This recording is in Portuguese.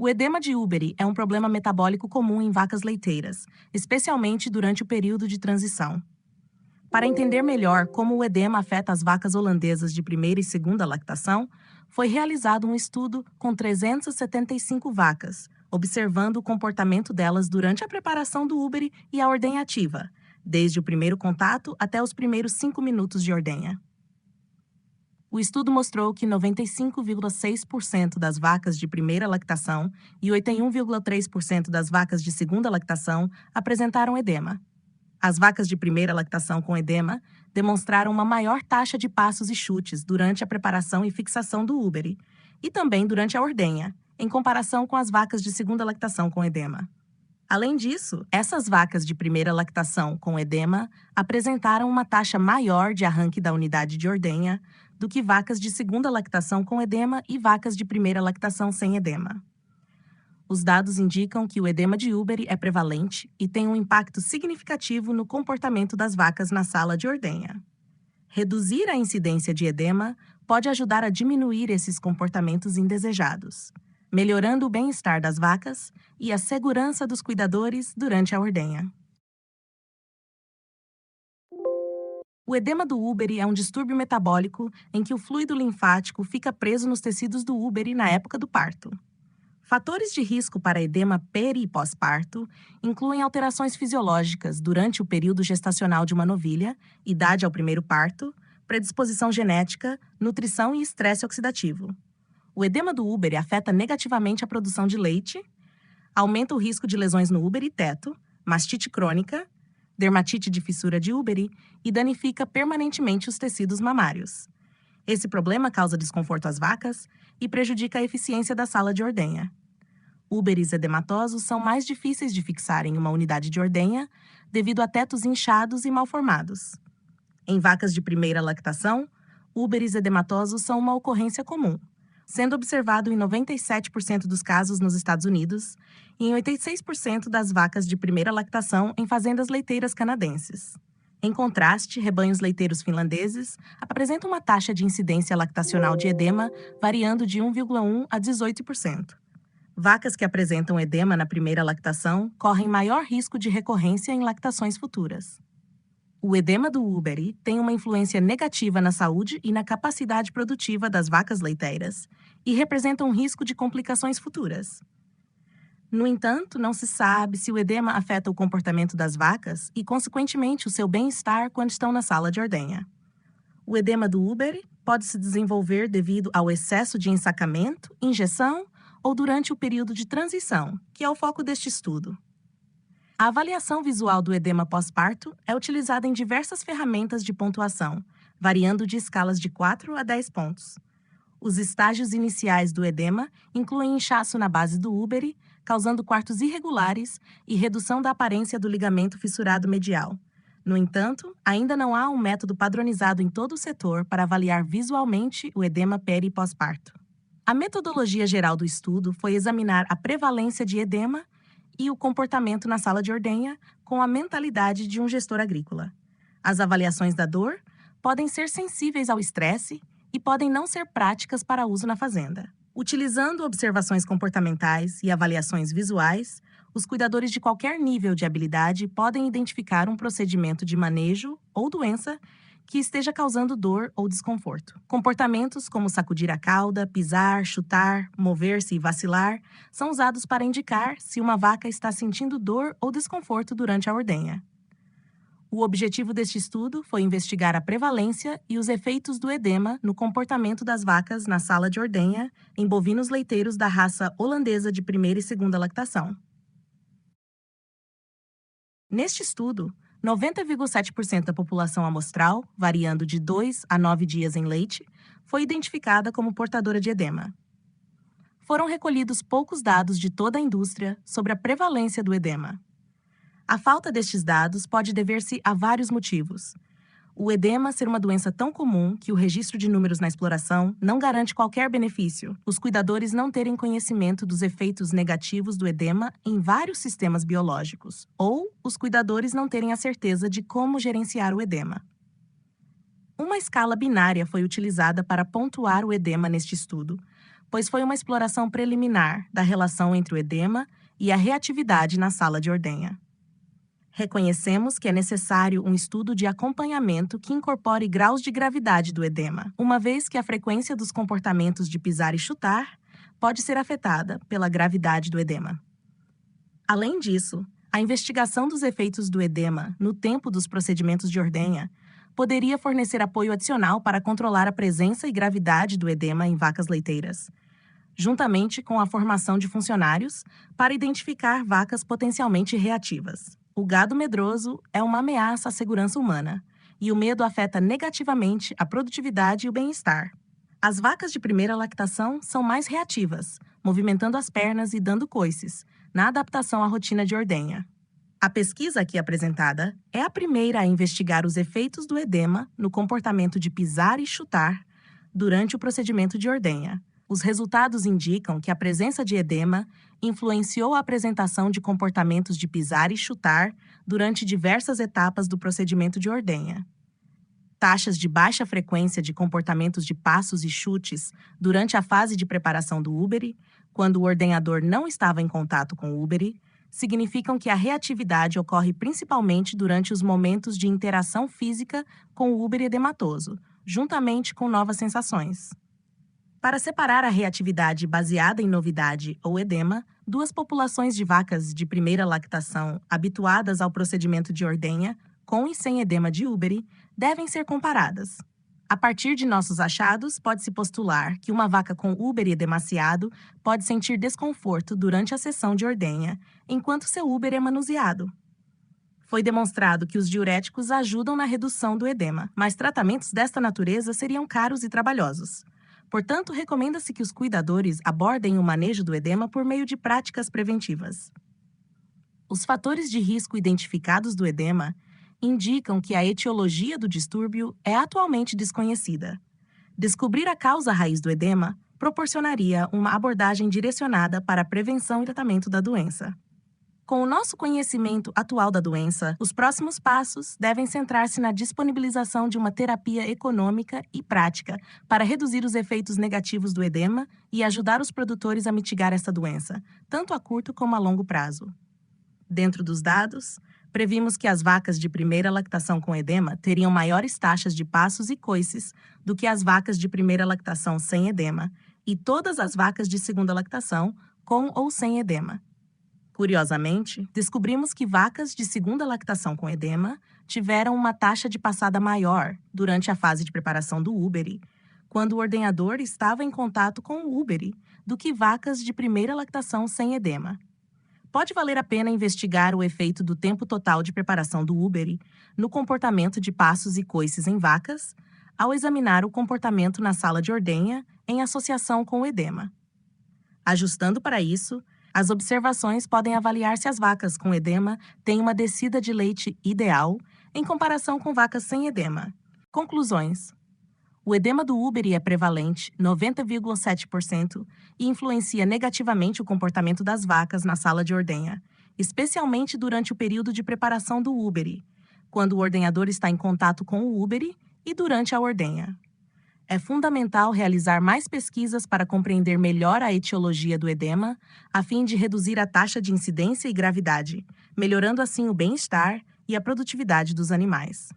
O edema de Uberi é um problema metabólico comum em vacas leiteiras, especialmente durante o período de transição. Para entender melhor como o edema afeta as vacas holandesas de primeira e segunda lactação, foi realizado um estudo com 375 vacas, observando o comportamento delas durante a preparação do Uberi e a ordenha ativa, desde o primeiro contato até os primeiros 5 minutos de ordenha. O estudo mostrou que 95,6% das vacas de primeira lactação e 81,3% das vacas de segunda lactação apresentaram edema. As vacas de primeira lactação com edema demonstraram uma maior taxa de passos e chutes durante a preparação e fixação do Uberi, e também durante a ordenha, em comparação com as vacas de segunda lactação com edema. Além disso, essas vacas de primeira lactação com edema apresentaram uma taxa maior de arranque da unidade de ordenha do que vacas de segunda lactação com edema e vacas de primeira lactação sem edema. Os dados indicam que o edema de Uberi é prevalente e tem um impacto significativo no comportamento das vacas na sala de ordenha. Reduzir a incidência de edema pode ajudar a diminuir esses comportamentos indesejados, melhorando o bem-estar das vacas e a segurança dos cuidadores durante a ordenha. O edema do Uberi é um distúrbio metabólico em que o fluido linfático fica preso nos tecidos do Uberi na época do parto. Fatores de risco para edema peri e pós-parto incluem alterações fisiológicas durante o período gestacional de uma novilha, idade ao primeiro parto, predisposição genética, nutrição e estresse oxidativo. O edema do Uberi afeta negativamente a produção de leite, aumenta o risco de lesões no úbero e teto, mastite crônica, dermatite de fissura de Uberi e danifica permanentemente os tecidos mamários. Esse problema causa desconforto às vacas e prejudica a eficiência da sala de ordenha. Uberis edematosos são mais difíceis de fixar em uma unidade de ordenha devido a tetos inchados e mal formados. Em vacas de primeira lactação, Uberis edematosos são uma ocorrência comum, sendo observado em 97% dos casos nos Estados Unidos e em 86% das vacas de primeira lactação em fazendas leiteiras canadenses. Em contraste, rebanhos leiteiros finlandeses apresentam uma taxa de incidência lactacional de edema variando de 1,1% a 18%. Vacas que apresentam edema na primeira lactação correm maior risco de recorrência em lactações futuras. O edema do Uberi tem uma influência negativa na saúde e na capacidade produtiva das vacas leiteiras e representa um risco de complicações futuras. No entanto, não se sabe se o edema afeta o comportamento das vacas e, consequentemente, o seu bem-estar quando estão na sala de ordenha. O edema do Uberi pode se desenvolver devido ao excesso de ensacamento, injeção ou durante o período de transição, que é o foco deste estudo. A avaliação visual do edema pós-parto é utilizada em diversas ferramentas de pontuação, variando de escalas de 4 a 10 pontos. Os estágios iniciais do edema incluem inchaço na base do Uberi, causando quartos irregulares e redução da aparência do ligamento fissurado medial. No entanto, ainda não há um método padronizado em todo o setor para avaliar visualmente o edema peri e pós-parto. A metodologia geral do estudo foi examinar a prevalência de edema e o comportamento na sala de ordenha com a mentalidade de um gestor agrícola. As avaliações da dor podem ser sensíveis ao estresse e podem não ser práticas para uso na fazenda. Utilizando observações comportamentais e avaliações visuais, os cuidadores de qualquer nível de habilidade podem identificar um procedimento de manejo ou doença que esteja causando dor ou desconforto. Comportamentos como sacudir a cauda, pisar, chutar, mover-se e vacilar são usados para indicar se uma vaca está sentindo dor ou desconforto durante a ordenha. O objetivo deste estudo foi investigar a prevalência e os efeitos do edema no comportamento das vacas na sala de ordenha em bovinos leiteiros da raça holandesa de primeira e segunda lactação. Neste estudo, 90,7% da população amostral, variando de 2 a 9 dias em leite, foi identificada como portadora de edema. Foram recolhidos poucos dados de toda a indústria sobre a prevalência do edema. A falta destes dados pode dever-se a vários motivos. O edema ser uma doença tão comum que o registro de números na exploração não garante qualquer benefício, os cuidadores não terem conhecimento dos efeitos negativos do edema em vários sistemas biológicos, ou os cuidadores não terem a certeza de como gerenciar o edema. Uma escala binária foi utilizada para pontuar o edema neste estudo, pois foi uma exploração preliminar da relação entre o edema e a reatividade na sala de ordenha. Reconhecemos que é necessário um estudo de acompanhamento que incorpore graus de gravidade do edema, uma vez que a frequência dos comportamentos de pisar e chutar pode ser afetada pela gravidade do edema. Além disso, a investigação dos efeitos do edema no tempo dos procedimentos de ordenha poderia fornecer apoio adicional para controlar a presença e gravidade do edema em vacas leiteiras, juntamente com a formação de funcionários para identificar vacas potencialmente reativas. O gado medroso é uma ameaça à segurança humana, e o medo afeta negativamente a produtividade e o bem-estar. As vacas de primeira lactação são mais reativas, movimentando as pernas e dando coices, na adaptação à rotina de ordenha. A pesquisa aqui apresentada é a primeira a investigar os efeitos do edema no comportamento de pisar e chutar durante o procedimento de ordenha. Os resultados indicam que a presença de edema influenciou a apresentação de comportamentos de pisar e chutar durante diversas etapas do procedimento de ordenha. Taxas de baixa frequência de comportamentos de passos e chutes durante a fase de preparação do úbere, quando o ordenhador não estava em contato com o úbere, significam que a reatividade ocorre principalmente durante os momentos de interação física com o úbere edematoso, juntamente com novas sensações. Para separar a reatividade baseada em novidade ou edema, duas populações de vacas de primeira lactação habituadas ao procedimento de ordenha, com e sem edema de úbere, devem ser comparadas. A partir de nossos achados, pode-se postular que uma vaca com úbere edemaciado pode sentir desconforto durante a sessão de ordenha, enquanto seu úbere é manuseado. Foi demonstrado que os diuréticos ajudam na redução do edema, mas tratamentos desta natureza seriam caros e trabalhosos. Portanto, recomenda-se que os cuidadores abordem o manejo do edema por meio de práticas preventivas. Os fatores de risco identificados do edema indicam que a etiologia do distúrbio é atualmente desconhecida. Descobrir a causa raiz do edema proporcionaria uma abordagem direcionada para a prevenção e tratamento da doença. Com o nosso conhecimento atual da doença, os próximos passos devem centrar-se na disponibilização de uma terapia econômica e prática para reduzir os efeitos negativos do edema e ajudar os produtores a mitigar essa doença, tanto a curto como a longo prazo. Dentro dos dados, previmos que as vacas de primeira lactação com edema teriam maiores taxas de passos e coices do que as vacas de primeira lactação sem edema e todas as vacas de segunda lactação com ou sem edema. Curiosamente, descobrimos que vacas de segunda lactação com edema tiveram uma taxa de passada maior durante a fase de preparação do úbere, quando o ordenhador estava em contato com o úbere, do que vacas de primeira lactação sem edema. Pode valer a pena investigar o efeito do tempo total de preparação do úbere no comportamento de passos e coices em vacas, ao examinar o comportamento na sala de ordenha em associação com o edema. Ajustando para isso, as observações podem avaliar se as vacas com edema têm uma descida de leite ideal em comparação com vacas sem edema. Conclusões. O edema do úbere é prevalente, 90,7%, e influencia negativamente o comportamento das vacas na sala de ordenha, especialmente durante o período de preparação do úbere, quando o ordenhador está em contato com o úbere e durante a ordenha. É fundamental realizar mais pesquisas para compreender melhor a etiologia do edema, a fim de reduzir a taxa de incidência e gravidade, melhorando assim o bem-estar e a produtividade dos animais.